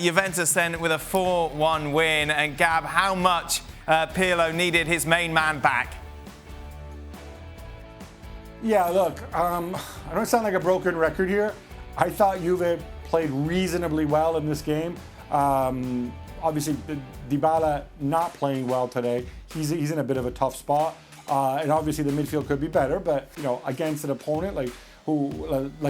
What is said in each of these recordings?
Juventus then with a 4-1 win. And Gab, how much Pirlo needed his main man back? Yeah, look, I don't sound like a broken record here. I thought Juve played reasonably well in this game. Obviously, Dybala not playing well today. He's in a bit of a tough spot. And obviously the midfield could be better, but against an opponent like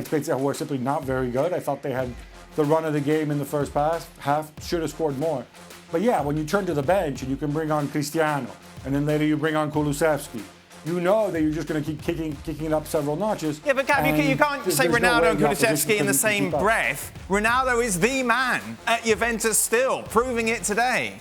Spezia, who are simply not very good, I thought they had the run of the game in the first half, should have scored more. But yeah, when you turn to the bench and you can bring on Cristiano, and then later you bring on Kulusevski, you know that you're just going to keep kicking it up several notches. Yeah, but Gab, you can't say Ronaldo and Kulusevski in the same breath. Ronaldo is the man at Juventus still, proving it today.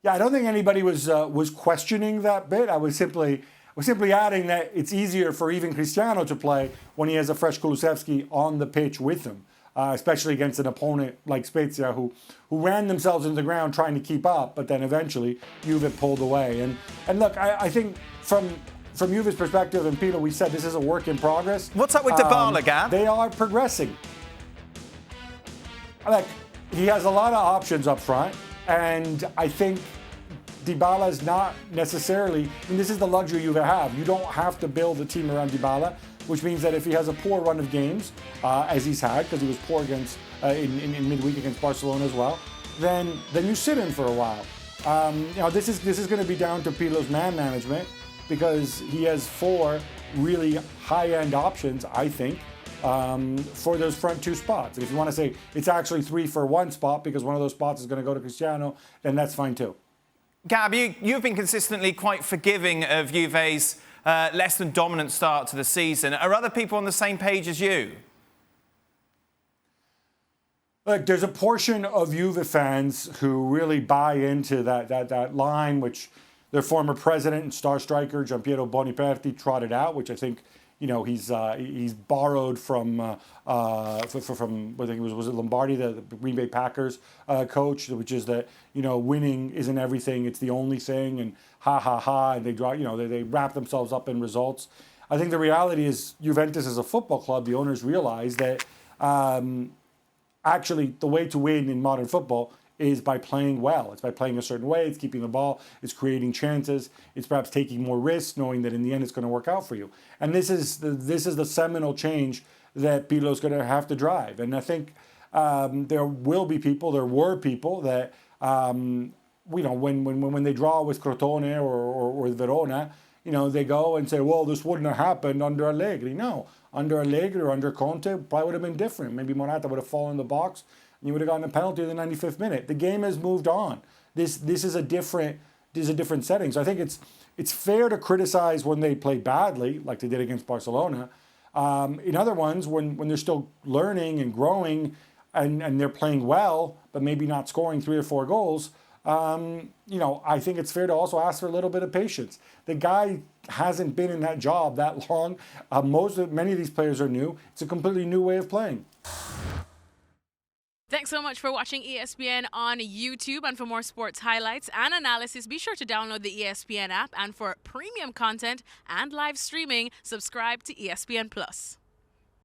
Yeah, I don't think anybody was questioning that bit. I was simply adding that it's easier for even Cristiano to play when he has a fresh Kulusevski on the pitch with him, especially against an opponent like Spezia who ran themselves into the ground trying to keep up, but then eventually Juve pulled away. And look, I think from Juve's perspective, and Peter, we said this is a work in progress. What's up with Dybala, Gab? They are progressing. Look, he has a lot of options up front, and I think Dybala is not necessarily, this is the luxury Juve have. You don't have to build a team around Dybala, which means that if he has a poor run of games, as he's had, because he was poor against in midweek against Barcelona as well, then you sit him for a while. This is going to be down to Pirlo's man management, because he has 4 really high-end options, I think, for those front 2 spots. And if you want to say it's actually 3 for 1 spot because one of those spots is going to go to Cristiano, then that's fine too. Gab, you've been consistently quite forgiving of Juve's less than dominant start to the season. Are other people on the same page as you? Look, there's a portion of Juve fans who really buy into that line, which their former president and star striker Gianpiero Boniperti trotted out, which I think he's borrowed from I think it was Lombardi, the Green Bay Packers coach, which is that winning isn't everything, it's the only thing, and ha ha ha, and they wrap themselves up in results. I think the reality is Juventus as a football club, the owners realize that actually the way to win in modern football is by playing well. It's by playing a certain way. It's keeping the ball. It's creating chances. It's perhaps taking more risks, knowing that in the end it's going to work out for you. And this is the seminal change that Pirlo's going to have to drive. And I think there were people that when they draw with Crotone or Verona, they go and say, well, this wouldn't have happened under Allegri. No, under Allegri or under Conte, probably would have been different. Maybe Morata would have fallen in the box. You would have gotten a penalty in the 95th minute. The game has moved on. This is a different setting. So I think it's fair to criticize when they play badly, like they did against Barcelona. In other ones, when they're still learning and growing, and they're playing well, but maybe not scoring 3 or 4 goals. I think it's fair to also ask for a little bit of patience. The guy hasn't been in that job that long. Many of these players are new. It's a completely new way of playing. Thanks so much for watching ESPN on YouTube. And for more sports highlights and analysis, be sure to download the ESPN app. And for premium content and live streaming, subscribe to ESPN Plus.